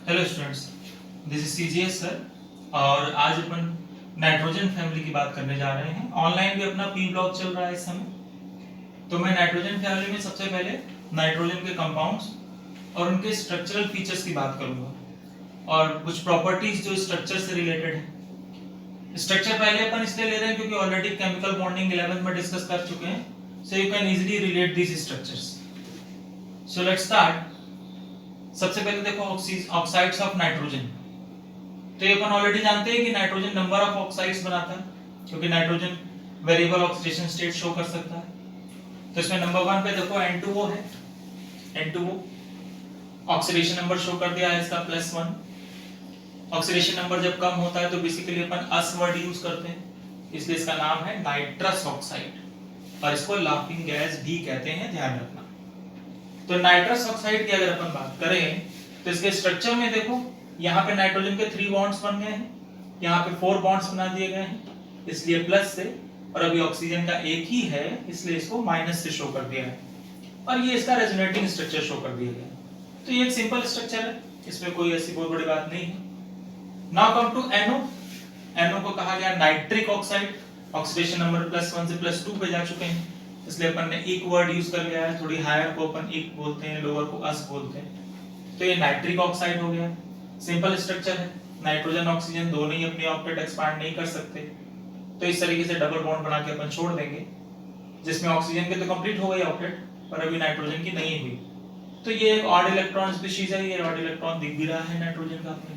Hello students, this is CGS sir. और आज अपन nitrogen family की बात करने जा रहे हैं। ऑनलाइन भी अपना पी ब्लॉक चल रहा है इस समय। तो मैं नाइट्रोजन फैमिली में सबसे पहले नाइट्रोजन के कंपाउंड्स और उनके स्ट्रक्चरल फीचर्स की बात करूंगा और कुछ प्रॉपर्टीज जो स्ट्रक्चर से रिलेटेड है। स्ट्रक्चर पहले अपन इसलिए ले रहे हैं क्योंकि ऑलरेडी केमिकल बॉन्डिंग 11th में डिस्कस कर चुके हैं, so you can easily relate these structures. So let's start. सबसे पहले देखो ऑक्साइड्स ऑफ नाइट्रोजन। तो ये अपन ऑलरेडी जानते हैं कि नाइट्रोजन नंबर ऑफ ऑक्साइड्स बनाता है क्योंकि nitrogen variable oxidation state show कर सकता है। तो इसमें नंबर 1 पे देखो N2O है। N2O ऑक्सीडेशन नंबर शो कर दिया है इसका +1। ऑक्सीडेशन नंबर जब कम होता है तो बेसिकली अपन अस वर्ड यूज करते हैं, इसलिए इसका नाम है नाइट्रस ऑक्साइड और इसको लाफिंग गैस भी कहते हैं, ध्यान रखना। तो नाइट्रस ऑक्साइड की अगर अपन बात करें तो इसके स्ट्रक्चर में देखो, यहाँ पे नाइट्रोजन के 3 बॉन्ड्स बन गए हैं, यहाँ पे 4 बॉन्ड्स बना दिए गए हैं, इसलिए प्लस से, और अभी ऑक्सीजन का एक ही है इसलिए इसको माइनस से शो कर दिया है और ये इसका रेजोनेटिंग स्ट्रक्चर शो कर दिया गया। तो ये एक सिंपल स्ट्रक्चर है, इसमें कोई ऐसी बहुत बड़ी बात नहीं है। Now come to NO। NO को कहा गया नाइट्रिक ऑक्साइड। ऑक्सीडेशन नंबर +1 से +2 पे जा चुके हैं, इसलिए अपन ने एक वर्ड यूज कर लिया है। थोड़ी हायर को अपन एक बोलते हैं, लोअर को अस बोलते हैं। तो ये नाइट्रिक ऑक्साइड हो गया। सिंपल स्ट्रक्चर है, नाइट्रोजन ऑक्सीजन दोनों ही अपनी ऑक्टेट एक्सपांड नहीं कर सकते, तो इस तरीके से डबल बॉन्ड बना के अपन छोड़ देंगे, जिसमें ऑक्सीजन के तो कंप्लीट हो गई ऑक्टेट पर अभी नाइट्रोजन की नहीं हुई। तो ये एक ऑड इलेक्ट्रॉन स्पीशीज है, ये ऑड इलेक्ट्रॉन दिख भी रहा है नाइट्रोजन का अपने।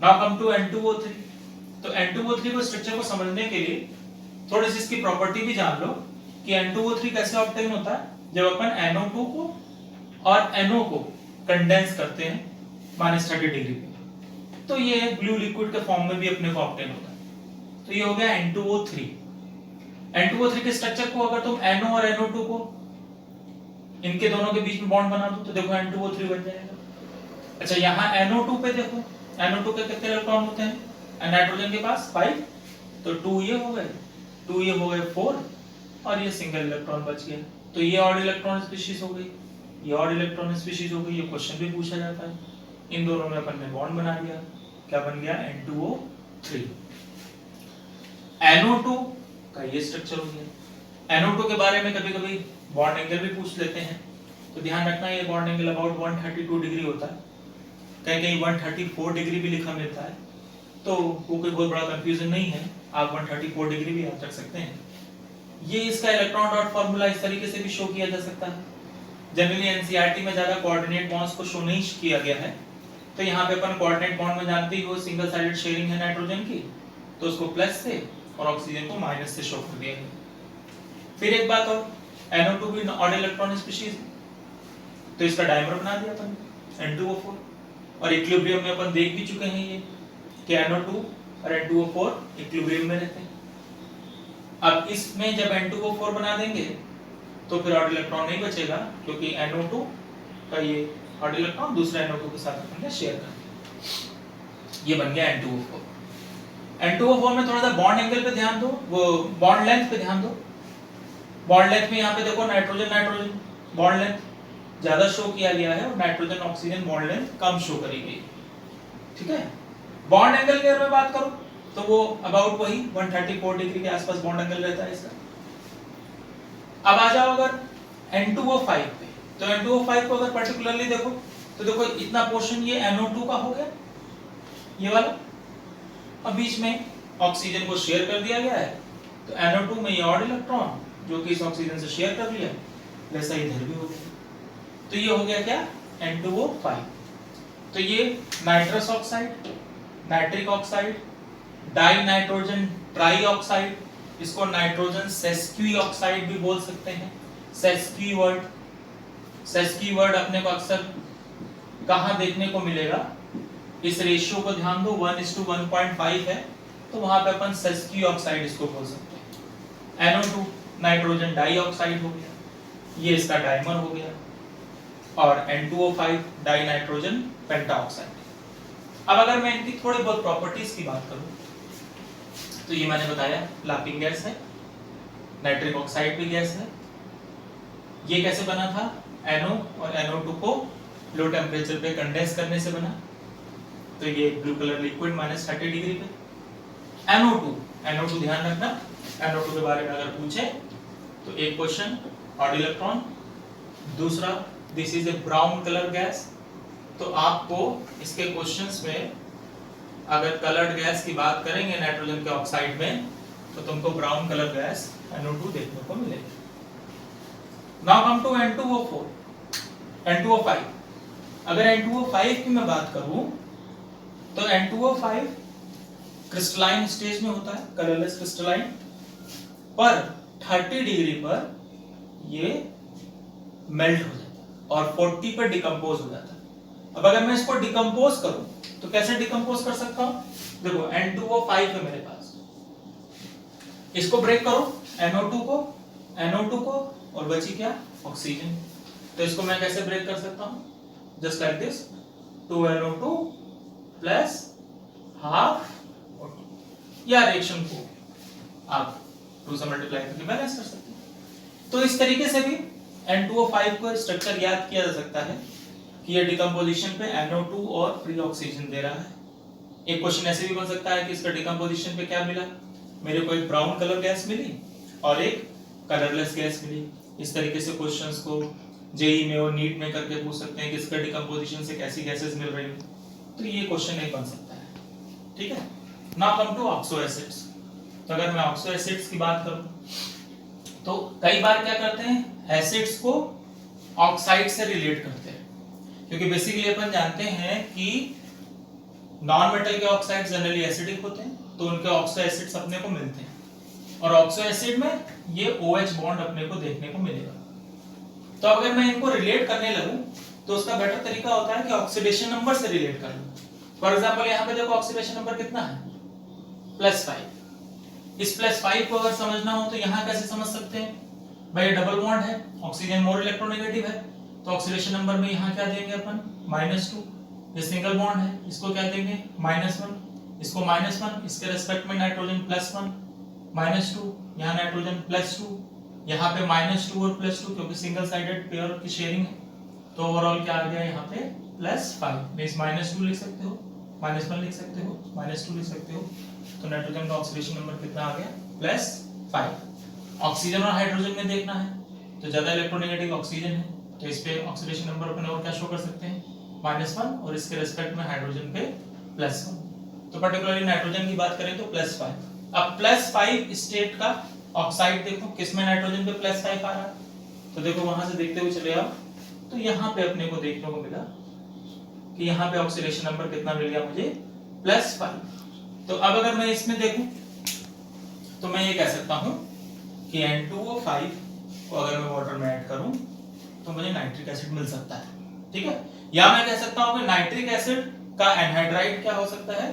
Now come to N2O3। तो N2O3 को स्ट्रक्चर को समझने के लिए थोड़ी सी इसकी प्रॉपर्टी भी जान लो कि N2O3 कैसे ऑब्टेन होता है। जब अपन NO2 को और NO को कंडेंस करते हैं -30 डिग्री पे, तो ये ब्लू लिक्विड के फॉर्म में भी अपने को ऑब्टेन होता है। तो ये हो गया N2O3। N2O3 के स्ट्रक्चर को अगर तुम NO और NO2 को इनके दोनों के बीच में बॉन्ड बना दो तो देखो N2O3 बन जाएगा। अच्छा, यहाँ NO2 पे देखो, NO2 के कितने इलेक्ट्रॉन होते हैं नाइट्रोजन के पास? 5। तो 2 ये हो गए, 2 ये हो गए 4 और ये सिंगल इलेक्ट्रॉन बच गया। तो ये ऑड इलेक्ट्रॉन स्पीशीज हो गई, ये ऑड इलेक्ट्रॉन स्पीशीज हो गई। ये क्वेश्चन भी पूछा जाता है। इन दोनों में अपन ने बॉन्ड बना दिया, क्या बन गया? N2O3। NO2 का ये स्ट्रक्चर हो गया। NO2 के बारे में कभी-कभी बॉन्ड एंगल भी पूछ लेते हैं, तो ध्यान रखना ये बॉन्ड एंगल अबाउट 132 डिग्री होता है, कहीं-कहीं 134 डिग्री भी लिखा मिलता है, तो वो कोई बहुत बड़ा कंफ्यूजन नहीं है, आप 134 डिग्री भी याद रख सकते हैं। ये इसका इलेक्ट्रॉन डॉट फार्मूला इस तरीके से भी शो किया जा सकता है। जनरली एनसीईआरटी में ज्यादा कोऑर्डिनेट बॉन्ड्स को शो नहीं किया गया है, तो यहाँ पे अपन कोऑर्डिनेट बॉन्ड में जानते ही हो सिंगल साइडेड शेयरिंग है नाइट्रोजन की, तो उसको प्लस से और ऑक्सीजन को माइनस से शो कर दिया गया। फिर एक बात और, NO2 भी ऑड इलेक्ट्रॉन स्पीशीज, तो इसका डायमर बना दिया अपन N2O4 और इक्विलिब्रियम में अपन देख भी चुके हैं ये कि NO2 और N2O4 इक्विलिब्रियम में रहते हैं। अब इसमें जब N2O4 बना देंगे तो फिर ऑड इलेक्ट्रॉन नहीं बचेगा, क्योंकि NO2 का ये ऑड इलेक्ट्रॉन दूसरे NO2 के साथ अपन ने शेयर कर दिया, ये बन गया N2O4। N2O4 में थोड़ा सा बॉन्ड एंगल पे ध्यान दो, वो बॉन्ड लेंथ पे ध्यान दो। बॉन्ड लेंथ में यहाँ पे देखो नाइट्रोजन नाइट्रोजन बॉन्ड लेंथ ज्यादा शो किया गया है और नाइट्रोजन ऑक्सीजन बॉन्ड लेंथ कम शो करी गई, ठीक है। बॉन्ड एंगल की अगर मैं बात करूं तो वो अबाउट वही 134 डिग्री के आसपास बॉन्ड एंगल रहता है इसका। अब आ जाओ अगर N2O5 पे, तो N2O5 को अगर पर्टिकुलरली देखो तो देखो इतना पोर्शन ये NO2 का हो गया, ये वाला, अब बीच में ऑक्सीजन को शेयर कर दिया गया है, तो NO2 में ये ऑड इलेक्ट्रॉन जो कि इस ऑक्सीजन से शेयर कर लिया, वैसा इधर भी हो गया। तो ये हो गया क्या? N2O5। तो ये nitrous oxide, nitric oxide, die nitrogen try oxide, इसको नाइट्रोजन सेस्क्वी ऑक्साइड भी बोल सकते हैं। सेस्क्वी वर्ड अपने को अक्सर कहां देखने को मिलेगा? इस रेशियो को ध्यान दो, 1:1.5 है, तो वहां पे अपन सेस्क्वी ऑक्साइड इसको बोल सकते हैं। NO2 नाइट्रोजन डाई ऑक्साइड हो गया, ये इसका डाइमर हो गया, और N2O5 डाई नाइट्रोजन पेंटा ऑक्साइड। अब अगर मैं इनकी थोड़ी बहुत प्रॉपर्टीज की बात करूं तो ये मैंने बताया लाफिंग गैस है, नाइट्रिक ऑक्साइड भी गैस है। ये कैसे बना था? NO और NO2 को लो टेम्परेचर पे कंडेंस करने से बना। तो ये ब्लू कलर लिक्विड -30 डिग्री पे। NO2 ध्यान रखना, NO2 के बारे में अगर पूछे तो एक क्वेश्चन ऑड इलेक्ट्रॉन, दूसरा this is a brown colour gas. तो आपको इसके क्वेश्चंस में अगर कलर्ड गैस की बात करेंगे नाइट्रोजन के ऑक्साइड में तो तुमको ब्राउन कलर गैस NO2 देखने को मिलेगा। Now come to N2O4, N2O5। अगर N2O5 की मैं बात करूं तो N2O5 क्रिस्टलाइन स्टेज में होता है, कलरलेस क्रिस्टलाइन, पर 30 डिग्री पर ये मेल्ट हो जाता है और 40 पर डिकम्पोज हो जाता है। अब अगर मैं इसको डिकम्पोज करूं तो कैसे डिकम्पोज कर सकता हूं? देखो N2O5 है मेरे पास, इसको ब्रेक करो NO2 को और बची क्या? ऑक्सीजन। तो इसको मैं कैसे ब्रेक कर सकता हूं? Just like this, 2NO2 plus half O2, या रिएक्शन को आप 2 से मल्टीप्लाई करके बैलेंस कर सकते हैं। तो इस तरीके से भी N2O5 को स्ट्रक्चर याद किया जा सकता है कि ये डिकम्पोजिशन पे NO2 और फ्री ऑक्सीजन दे रहा है। एक क्वेश्चन ऐसे भी बन सकता है कि इसका डिकम्पोजिशन पे क्या मिला, मेरे को एक ब्राउन कलर गैस मिली और एक कलरलेस गैस मिली। इस तरीके से क्वेश्चंस को जेई में और नीट में करके पूछ सकते हैं कि इसका डिकम्पोजिशन से कैसी गैसेस मिल रही है। तो ये क्वेश्चन एक बन सकता है, ठीक है। Now come to oxo acids. तो अगर मैं ऑक्सो एसिड्स की बात करूं तो कई बार क्या करते हैं, एसिड्स को ऑक्साइड से रिलेट करते हैं, क्योंकि बेसिकली अपन जानते हैं कि नॉन मेटल के ऑक्साइड जनरली एसिडिक होते हैं, तो उनके ऑक्सो एसिड्स अपने को मिलते हैं और ऑक्सो एसिड में ये OH बॉन्ड अपने को देखने को मिलेगा। तो अगर मैं इनको रिलेट करने लगूं तो उसका बेटर तरीका होता है कि ऑक्सीडेशन नंबर से रिलेट कर लूं। फॉर एग्जांपल यहाँ पे देखो ऑक्सीडेशन नंबर कितना है, +5। इस +5 को अगर समझना हो तो यहाँ कैसे समझ सकते हैं, भाई डबल बॉन्ड है, ऑक्सीजन मोर इलेक्ट्रोनेगेटिव है, तो ऑक्सीडेशन नंबर में यहाँ क्या देंगे अपन, -2। ये सिंगल बॉन्ड है, इसको क्या देंगे, -1, इसको -1, इसके रेस्पेक्ट में नाइट्रोजन +1, -2, यहाँ नाइट्रोजन +2, यहाँ पे -2 और +2, क्योंकि सिंगल साइडेड पेयर की शेयरिंग है। तो ओवरऑल क्या आ गया यहाँ पे +5। मींस -2 लिख सकते हो, -1 लिख सकते हो, -2 लिख सकते हो। तो नाइट्रोजन का ऑक्सीडेशन नंबर कितना आ गया, +5। ऑक्सीजन और हाइड्रोजन में देखना है तो ज्यादा इलेक्ट्रोनेगेटिव ऑक्सीजन है, तो इस पे ऑक्सीडेशन नंबर अपन और क्या शो कर सकते हैं, -1, और इसके रेस्पेक्ट में हाइड्रोजन पे +1। तो पर्टिकुलरली नाइट्रोजन की बात करें तो +5। अब +5 स्टेट का ऑक्साइड देखो, किसमें नाइट्रोजन पे +5 आ रहा है, तो देखो वहां से देखते हुए चले आओ, तो यहाँ पे अपने को देखने को मिला कि यहाँ पे ऑक्सीडेशन नंबर कितना मिल गया मुझे, +5। तो अब अगर मैं इसमें देखूं तो मैं ये कह सकता हूं कि N2O5 को अगर मैं वाटर में ऐड करूं तो मुझे नाइट्रिक एसिड मिल सकता है, ठीक है। या मैं कह सकता हूं कि नाइट्रिक एसिड का एनहाइड्राइड क्या हो सकता है,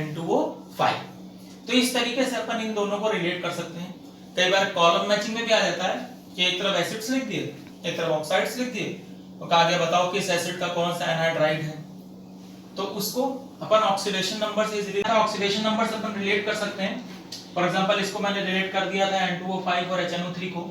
N2O5। तो इस तरीके से अपन इन दोनों को रिलेट कर सकते हैं। कई बार कॉलम मैचिंग में भी आ जाता है कि एक तरफ एसिड्स लिख दिए, एक तरफ ऑक्साइड्स लिख दिए, तो कहा गया बताओ किस एसिड का कौन सा एनहाइड्राइड है, तो उसको अपन ऑक्सीडेशन नंबर से इजीली ऑक्सीडेशन नंबर से अपन रिलेट कर सकते हैं। फॉर एग्जांपल इसको मैंने रिलेट कर दिया था N2O5 और HNO3 को।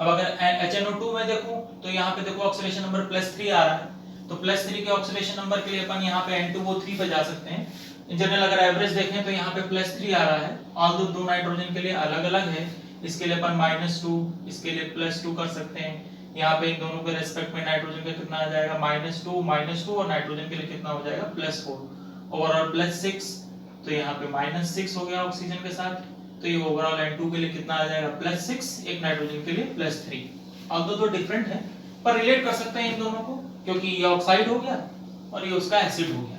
अब अगर HNO2 में देखूं तो यहाँ पे देखो ऑक्सीडेशन नंबर +3 आ रहा है, तो +3 के ऑक्सीडेशन नंबर के लिए अपन यहाँ पे N2O3 पे जा सकते हैं। इन जनरल अगर एवरेज देखें तो यहाँ पे +3 आ रहा है, ऑल्दो दो नाइट्रोजन के लिए अलग-अलग है, इसके लिए अपन -2, इसके लिए +2 कर सकते हैं। यहाँ पे इन दोनों के रेस्पेक्ट में नाइट्रोजन का कितना आ जाएगा, -2 और नाइट्रोजन के लिए कितना हो जाएगा, +4, ओवरऑल +6। तो यहाँ पे -6 हो गया ऑक्सीजन के साथ, तो ये ओवरऑल N2 के लिए कितना आ जाएगा, +6, एक नाइट्रोजन के लिए +3। ऑल्दो दो डिफरेंट है पर रिलेट कर सकते हैं इन दोनों को, क्योंकि ये ऑक्साइड हो गया और ये उसका एसिड हो गया।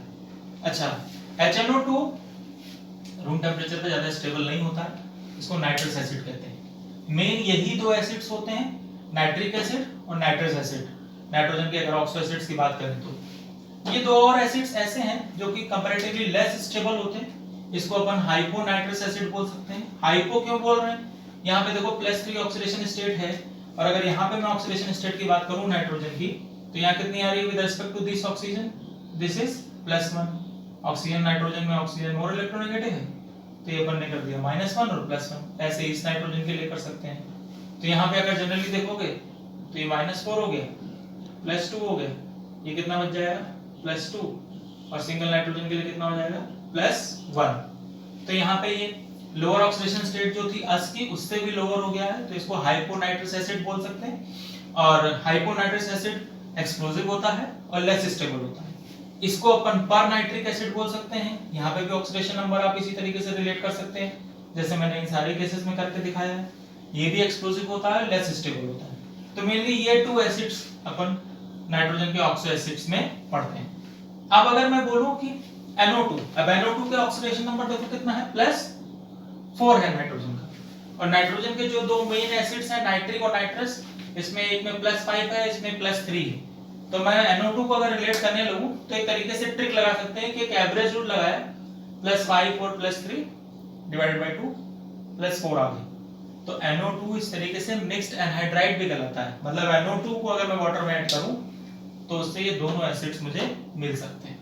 अच्छा, HNO2 रूम टेम्परेचर पे ज्यादा स्टेबल नहीं होता है, इसको नाइट्रस एसिड कहते हैं। मेन यही दो एसिड्स होते हैं, नाइट्रिक एसिड और नाइट्रस एसिड। नाइट्रोजन के अगर ऑक्सो एसिड्स की बात करें तो ये दो और एसिड्स ऐसे हैं जो कि कंपैरेटिवली लेस स्टेबल होते हैं, इसको अपन हाइपो नाइट्रस एसिड बोल सकते हैं। हाइपो क्यों बोल रहे हैं, यहाँ पे देखो +3 ऑक्सीडेशन स्टेट है, और अगर यहाँ पे मैं ऑक्सीडेशन स्टेट की बात करूँ नाइट्रोजन की, तो यहाँ कितनी आ रही है with respect to this oxygen, this is +1। Oxygen nitrogen में ऑक्सीजन मोर इलेक्ट्रोनेगेटिव है, तो ये अपन ने कर दिया -1 और +1। ऐसे इस नाइट्रोजन के लिए कर सकते हैं। तो यहाँ पे अगर जनरली देखोगे तो ये -4 हो गया, +2 हो गया, ये कितना बच जाएगा +2 और सिंगल नाइट्रोजन के लिए कितना हो जाएगा +1। तो यहाँ पे ये लोअर ऑक्सीडेशन स्टेट जो थी अस की उससे भी लोअर हो गया है, तो इसको हाइपोनाइट्रस एसिड बोल सकते हैं। और हाइपोनाइट्रस एसिड एक्सप्लोसिव होता है और लेस स्टेबल होता है। इसको अपन पर नाइट्रिक एसिड बोल सकते हैं। यहाँ पे भी ऑक्सीडेशन नंबर आप इसी तरीके से रिलेट कर सकते हैं जैसे मैंने इन सारे केसेस में करके दिखाया है। ये भी एक्सप्लोसिव होता है, लेस स्टेबल होता है। तो मेनली ये 2 एसिड्स अपन नाइट्रोजन के ऑक्सो एसिड्स में पढ़ते हैं। अब अगर मैं बोलूं कि NO2, अब NO2 के ऑक्सीडेशन नंबर देखो कितना है +4 है नाइट्रोजन का। और नाइट्रोजन के जो 2 मेन एसिड्स हैं नाइट्रिक और नाइट्रस, इसमें एक में +5 है, इसमें +3 है। तो मैं NO2 को अगर रिलेट करने लगूं तो एक तरीके से ट्रिक लगा सकते हैं कि एक एवरेज रूट लगाया +5 और +3 डिवाइडेड बाय 2 +4 आ गई। तो NO2 इस तरीके से मिक्स्ड एनहाइड्राइड भी कहलाता है। मतलब NO2 को अगर मैं वाटर में ऐड करूं तो उससे ये दोनों एसिड्स मुझे मिल सकते हैं।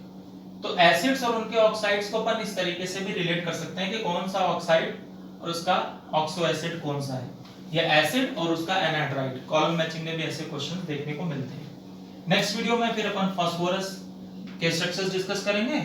तो एसिड्स और उनके ऑक्साइड्स को अपन इस तरीके से भी रिलेट कर सकते हैं कि कौन सा ऑक्साइड और उसका ऑक्सो एसिड कौन सा है, या एसिड और उसका एनहाइड्राइड। कॉलम मैचिंग में भी ऐसे क्वेश्चन देखने को मिलते हैं। नेक्स्ट वीडियो में फिर अपन फास्फोरस के स्ट्रक्चर्स डिस्कस करेंगे।